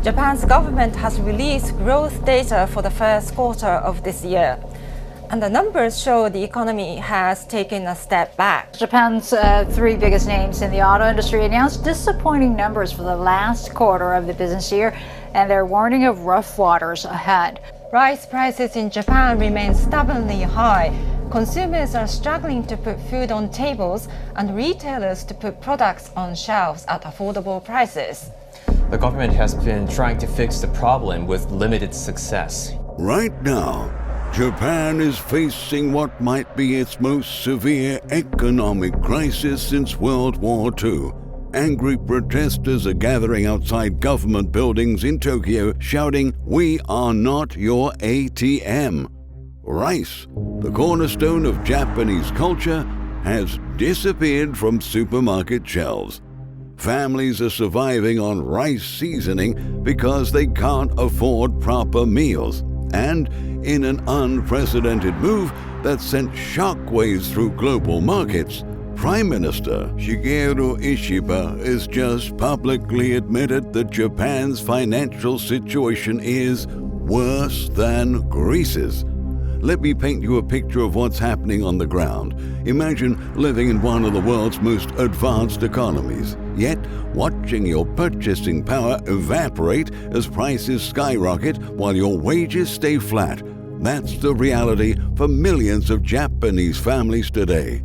Japan's government has released growth data for the first quarter of this year, and the numbers show the economy has taken a step back. Japan's three biggest names in the auto industry announced disappointing numbers for the last quarter of the business year, and they're warning of rough waters ahead. Rice prices in Japan remain stubbornly high. Consumers are struggling to put food on tables and retailers to put products on shelves at affordable prices. The government has been trying to fix the problem with limited success. Right now, Japan is facing what might be its most severe economic crisis since World War II. Angry protesters are gathering outside government buildings in Tokyo shouting, "We are not your ATM." Rice, the cornerstone of Japanese culture, has disappeared from supermarket shelves. Families are surviving on rice seasoning because they can't afford proper meals. And in an unprecedented move that sent shockwaves through global markets, Prime Minister Shigeru Ishiba has just publicly admitted that Japan's financial situation is worse than Greece's. Let me paint you a picture of what's happening on the ground. Imagine living in one of the world's most advanced economies, yet watching your purchasing power evaporate as prices skyrocket while your wages stay flat. That's the reality for millions of Japanese families today.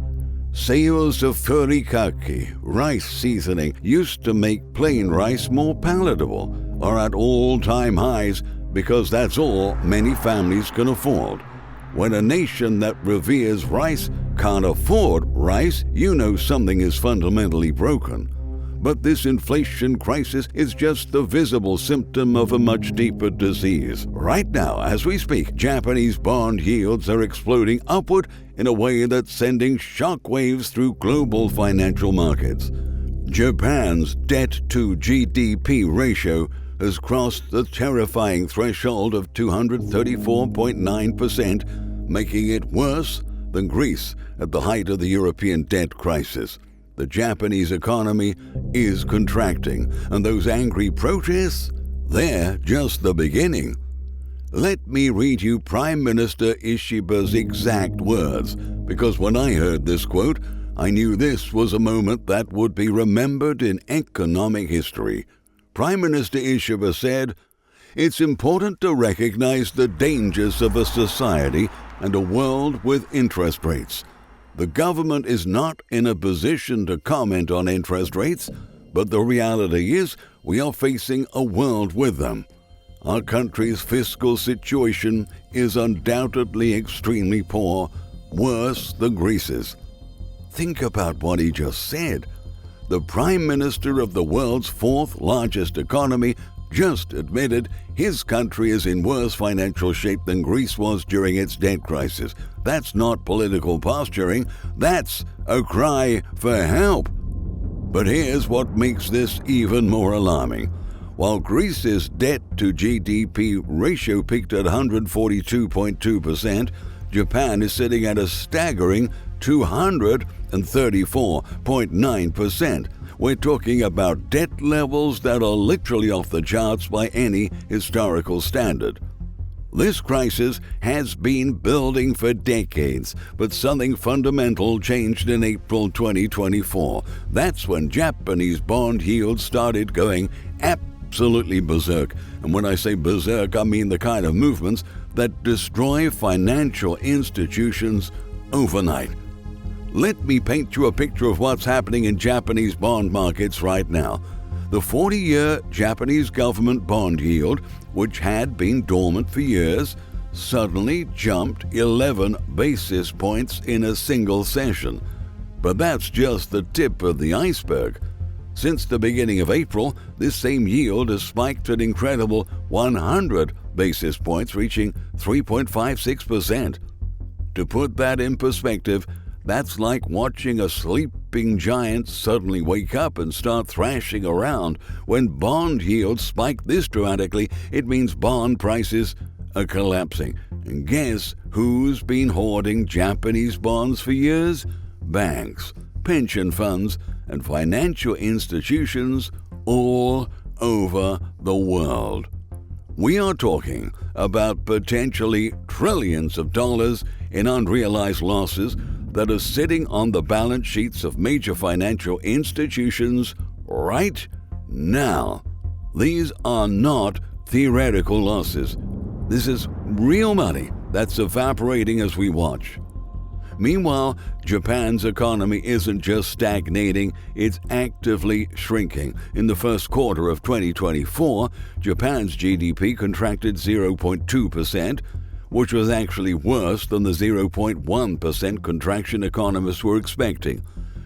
Sales of furikake, rice seasoning, used to make plain rice more palatable, are at all-time highs because that's all many families can afford. When a nation that reveres rice can't afford rice, you know something is fundamentally broken. But this inflation crisis is just the visible symptom of a much deeper disease. Right now, as we speak, Japanese bond yields are exploding upward in a way that's sending shockwaves through global financial markets. Japan's debt-to-GDP ratio has crossed the terrifying threshold of 234.9%, making it worse than Greece at the height of the European debt crisis. The Japanese economy is contracting, and those angry protests, they're just the beginning. Let me read you Prime Minister Ishiba's exact words, because when I heard this quote, I knew this was a moment that would be remembered in economic history. Prime Minister Ishiba said, "It's important to recognize the dangers of a society and a world with interest rates. The government is not in a position to comment on interest rates, but the reality is we are facing a world with them. Our country's fiscal situation is undoubtedly extremely poor, worse than Greece's." Think about what he just said. The Prime Minister of the world's fourth largest economy just admitted his country is in worse financial shape than Greece was during its debt crisis. That's not political posturing, that's a cry for help. But here's what makes this even more alarming. While Greece's debt-to-GDP ratio peaked at 142.2%, Japan is sitting at a staggering 234.9%. We're talking about debt levels that are literally off the charts by any historical standard. This crisis has been building for decades, but something fundamental changed in April 2024. That's when Japanese bond yields started going absolutely berserk. And when I say berserk, I mean the kind of movements that destroy financial institutions overnight. Let me paint you a picture of what's happening in Japanese bond markets right now. The 40-year Japanese government bond yield, which had been dormant for years, suddenly jumped 11 basis points in a single session. But that's just the tip of the iceberg. Since the beginning of April, this same yield has spiked an incredible 100 basis points, reaching 3.56%. To put that in perspective, that's like watching a sleeping giant suddenly wake up and start thrashing around. When bond yields spike this dramatically, it means bond prices are collapsing. And guess who's been hoarding Japanese bonds for years? Banks, pension funds, and financial institutions, all over the world. We are talking about potentially trillions of dollars in unrealized losses that are sitting on the balance sheets of major financial institutions right now. These are not theoretical losses. This is real money that's evaporating as we watch. Meanwhile, Japan's economy isn't just stagnating, it's actively shrinking. In the first quarter of 2024, Japan's GDP contracted 0.2%, which was actually worse than the 0.1% contraction economists were expecting.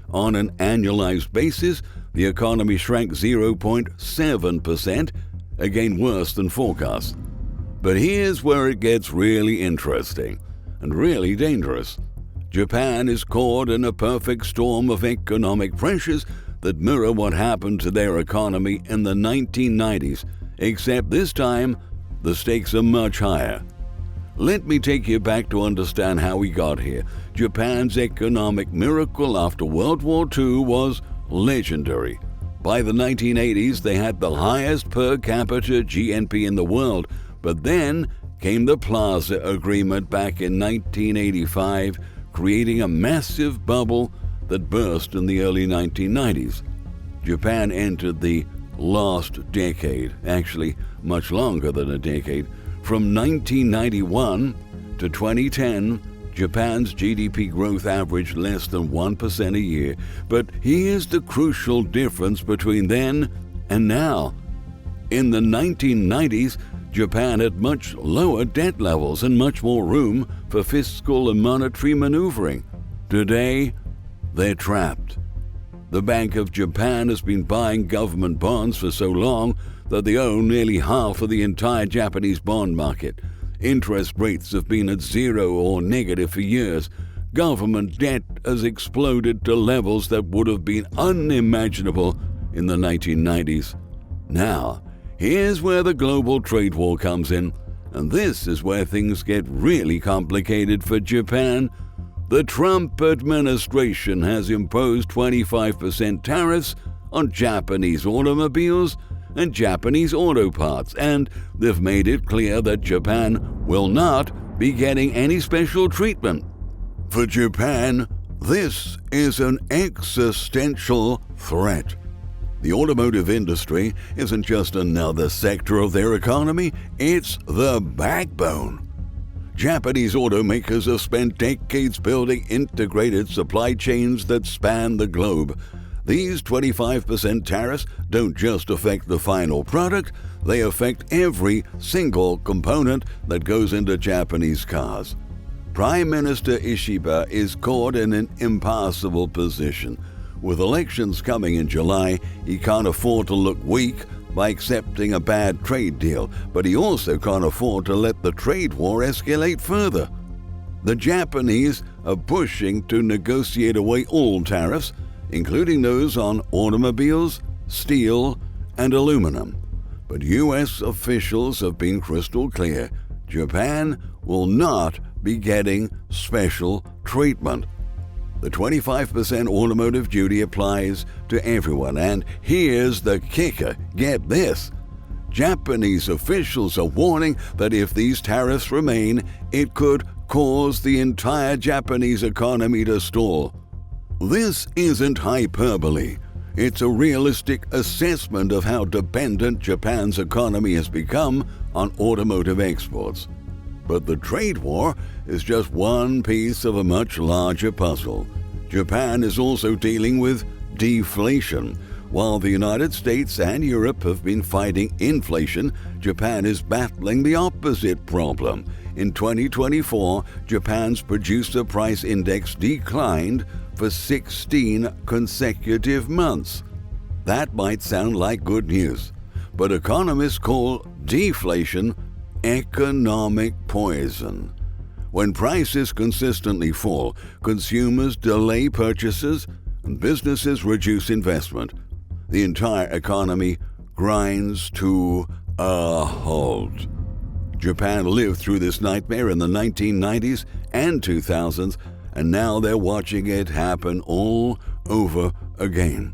On an annualized basis, the economy shrank 0.7%, again worse than forecast. But here's where it gets really interesting and really dangerous. Japan is caught in a perfect storm of economic pressures that mirror what happened to their economy in the 1990s, except this time, the stakes are much higher. Let me take you back to understand how we got here. Japan's economic miracle after World War II was legendary. By the 1980s, they had the highest per capita GNP in the world, but then came the Plaza Agreement back in 1985, creating a massive bubble that burst in the early 1990s. Japan entered the lost decade, actually much longer than a decade. From 1991 to 2010, Japan's GDP growth averaged less than 1% a year. But here's the crucial difference between then and now. In the 1990s, Japan had much lower debt levels and much more room for fiscal and monetary maneuvering. Today, they're trapped. The Bank of Japan has been buying government bonds for so long that they own nearly half of the entire Japanese bond market. Interest rates have been at zero or negative for years. Government debt has exploded to levels that would have been unimaginable in the 1990s. Now, here's where the global trade war comes in, and this is where things get really complicated for Japan. The Trump administration has imposed 25% tariffs on Japanese automobiles and Japanese auto parts, and they've made it clear that Japan will not be getting any special treatment. For Japan, this is an existential threat. The automotive industry isn't just another sector of their economy, it's the backbone. Japanese automakers have spent decades building integrated supply chains that span the globe. These 25% tariffs don't just affect the final product, they affect every single component that goes into Japanese cars. Prime Minister Ishiba is caught in an impossible position. With elections coming in July, he can't afford to look weak by accepting a bad trade deal, but he also can't afford to let the trade war escalate further. The Japanese are pushing to negotiate away all tariffs, including those on automobiles, steel, and aluminum. But U.S. officials have been crystal clear. Japan will not be getting special treatment. The 25% automotive duty applies to everyone, and here's the kicker. Get this. Japanese officials are warning that if these tariffs remain, it could cause the entire Japanese economy to stall. This isn't hyperbole. It's a realistic assessment of how dependent Japan's economy has become on automotive exports. But the trade war is just one piece of a much larger puzzle. Japan is also dealing with deflation. While the United States and Europe have been fighting inflation, Japan is battling the opposite problem. In 2024, Japan's producer price index declined for 16 consecutive months. That might sound like good news, but economists call deflation economic poison. When prices consistently fall, consumers delay purchases and businesses reduce investment. The entire economy grinds to a halt. Japan lived through this nightmare in the 1990s and 2000s, and now they're watching it happen all over again.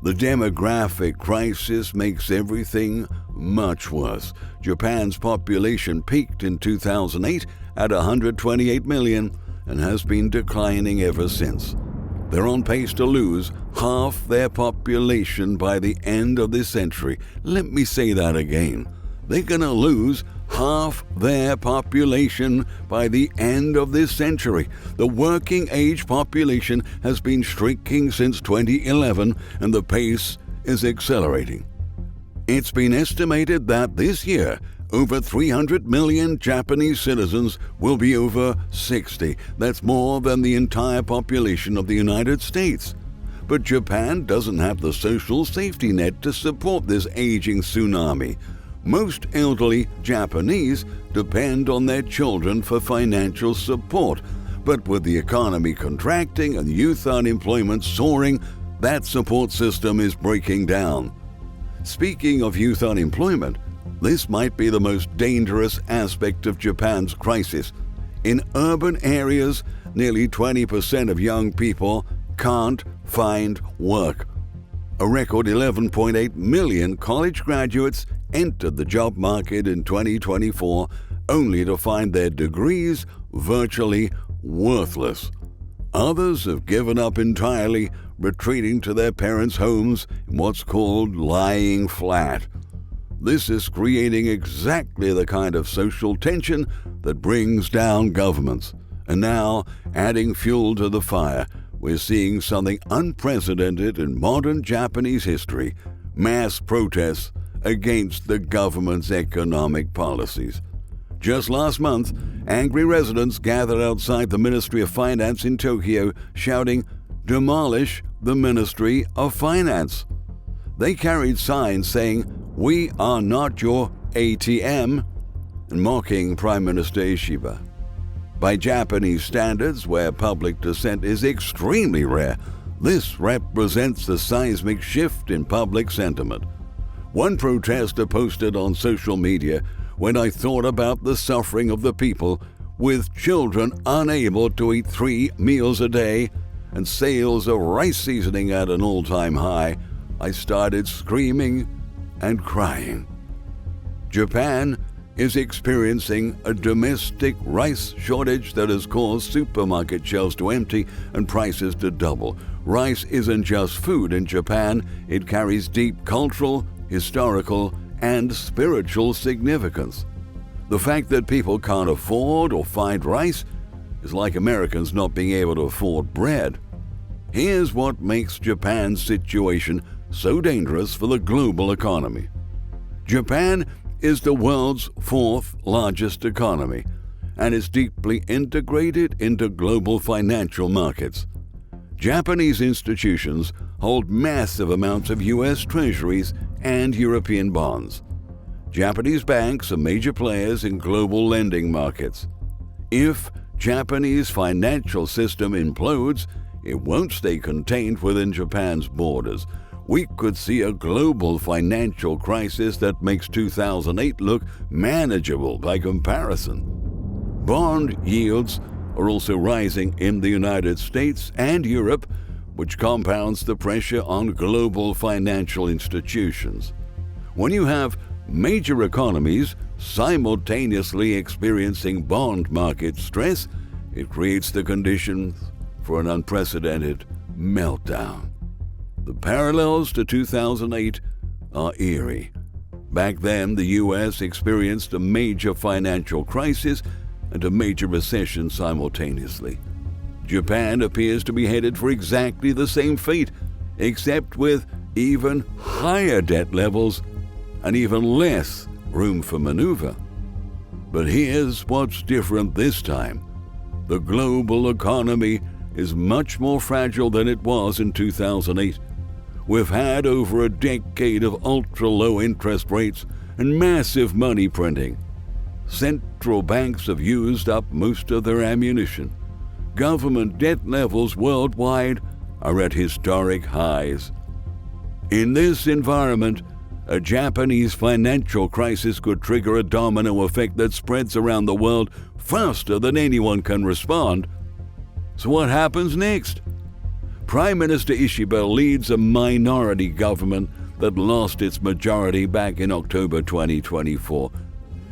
The demographic crisis makes everything much worse. Japan's population peaked in 2008 at 128 million and has been declining ever since. They're on pace to lose half their population by the end of this century. Let me say that again. They're going to lose half their population by the end of this century. The working age population has been shrinking since 2011, and the pace is accelerating. It's been estimated that this year, over 300 million Japanese citizens will be over 60. That's more than the entire population of the United States. But Japan doesn't have the social safety net to support this aging tsunami. Most elderly Japanese depend on their children for financial support. But with the economy contracting and youth unemployment soaring, that support system is breaking down. Speaking of youth unemployment, this might be the most dangerous aspect of Japan's crisis. In urban areas, nearly 20% of young people can't find work. A record 11.8 million college graduates entered the job market in 2024 only to find their degrees virtually worthless. Others have given up entirely, retreating to their parents' homes in what's called lying flat. This is creating exactly the kind of social tension that brings down governments. And now, adding fuel to the fire, we're seeing something unprecedented in modern Japanese history: mass protests against the government's economic policies. Just last month, angry residents gathered outside the Ministry of Finance in Tokyo shouting, "Demolish the Ministry of Finance." They carried signs saying, "We are not your ATM," and mocking Prime Minister Ishiba. By Japanese standards, where public dissent is extremely rare, this represents a seismic shift in public sentiment. One protester posted on social media, "When I thought about the suffering of the people, with children unable to eat 3 meals a day and sales of rice seasoning at an all-time high, I started screaming and crying." Japan is experiencing a domestic rice shortage that has caused supermarket shelves to empty and prices to double. Rice isn't just food in Japan, it carries deep cultural, historical, and spiritual significance. The fact that people can't afford or find rice is like Americans not being able to afford bread. Here's what makes Japan's situation so dangerous for the global economy. Japan is the world's 4th largest economy and is deeply integrated into global financial markets. Japanese institutions hold massive amounts of U.S. treasuries and European bonds. Japanese banks are major players in global lending markets. If Japanese financial system implodes, it won't stay contained within Japan's borders. We could see a global financial crisis that makes 2008 look manageable by comparison. Bond yields are also rising in the United States and Europe, which compounds the pressure on global financial institutions. When you have major economies simultaneously experiencing bond market stress, it creates the conditions for an unprecedented meltdown. The parallels to 2008 are eerie. Back then, the U.S. experienced a major financial crisis and a major recession simultaneously. Japan appears to be headed for exactly the same fate, except with even higher debt levels and even less room for maneuver. But here's what's different this time. The global economy is much more fragile than it was in 2008. We've had over a decade of ultra-low interest rates and massive money printing. Central banks have used up most of their ammunition. Government debt levels worldwide are at historic highs. In this environment, a Japanese financial crisis could trigger a domino effect that spreads around the world faster than anyone can respond. So what happens next? Prime Minister Ishiba leads a minority government that lost its majority back in October 2024.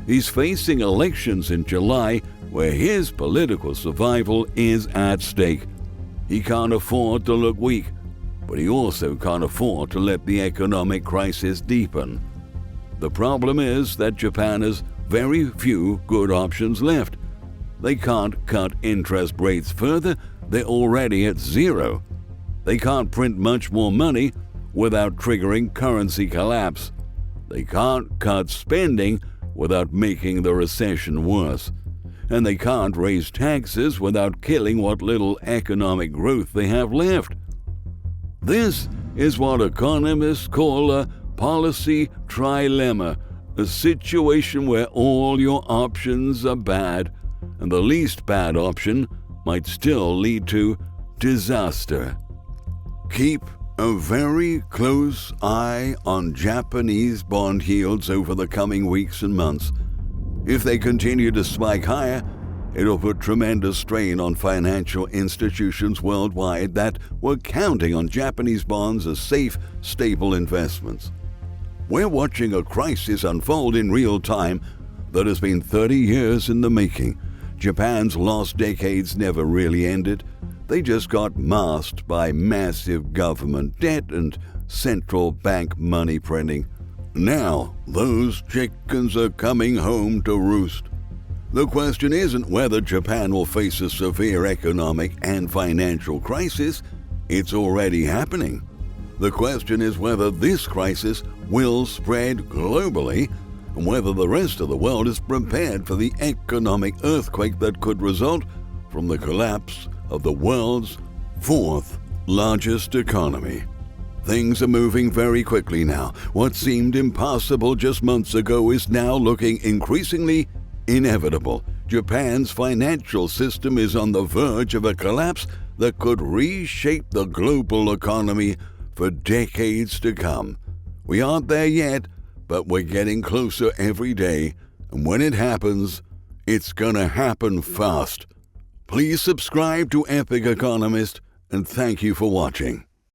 He's facing elections in July where his political survival is at stake. He can't afford to look weak, but he also can't afford to let the economic crisis deepen. The problem is that Japan has very few good options left. They can't cut interest rates further, they're already at zero. They can't print much more money without triggering currency collapse. They can't cut spending without making the recession worse. And they can't raise taxes without killing what little economic growth they have left. This is what economists call a policy trilemma, a situation where all your options are bad, and the least bad option might still lead to disaster. Keep a very close eye on Japanese bond yields over the coming weeks and months. If they continue to spike higher, it'll put tremendous strain on financial institutions worldwide that were counting on Japanese bonds as safe, stable investments. We're watching a crisis unfold in real time that has been 30 years in the making. Japan's lost decades never really ended. They just got masked by massive government debt and central bank money printing. Now, those chickens are coming home to roost. The question isn't whether Japan will face a severe economic and financial crisis. It's already happening. The question is whether this crisis will spread globally and whether the rest of the world is prepared for the economic earthquake that could result from the collapse of the world's fourth largest economy. Things are moving very quickly now. What seemed impossible just months ago is now looking increasingly inevitable. Japan's financial system is on the verge of a collapse that could reshape the global economy for decades to come. We aren't there yet, but we're getting closer every day, and when it happens, it's gonna happen fast. Please subscribe to Epic Economist, and thank you for watching.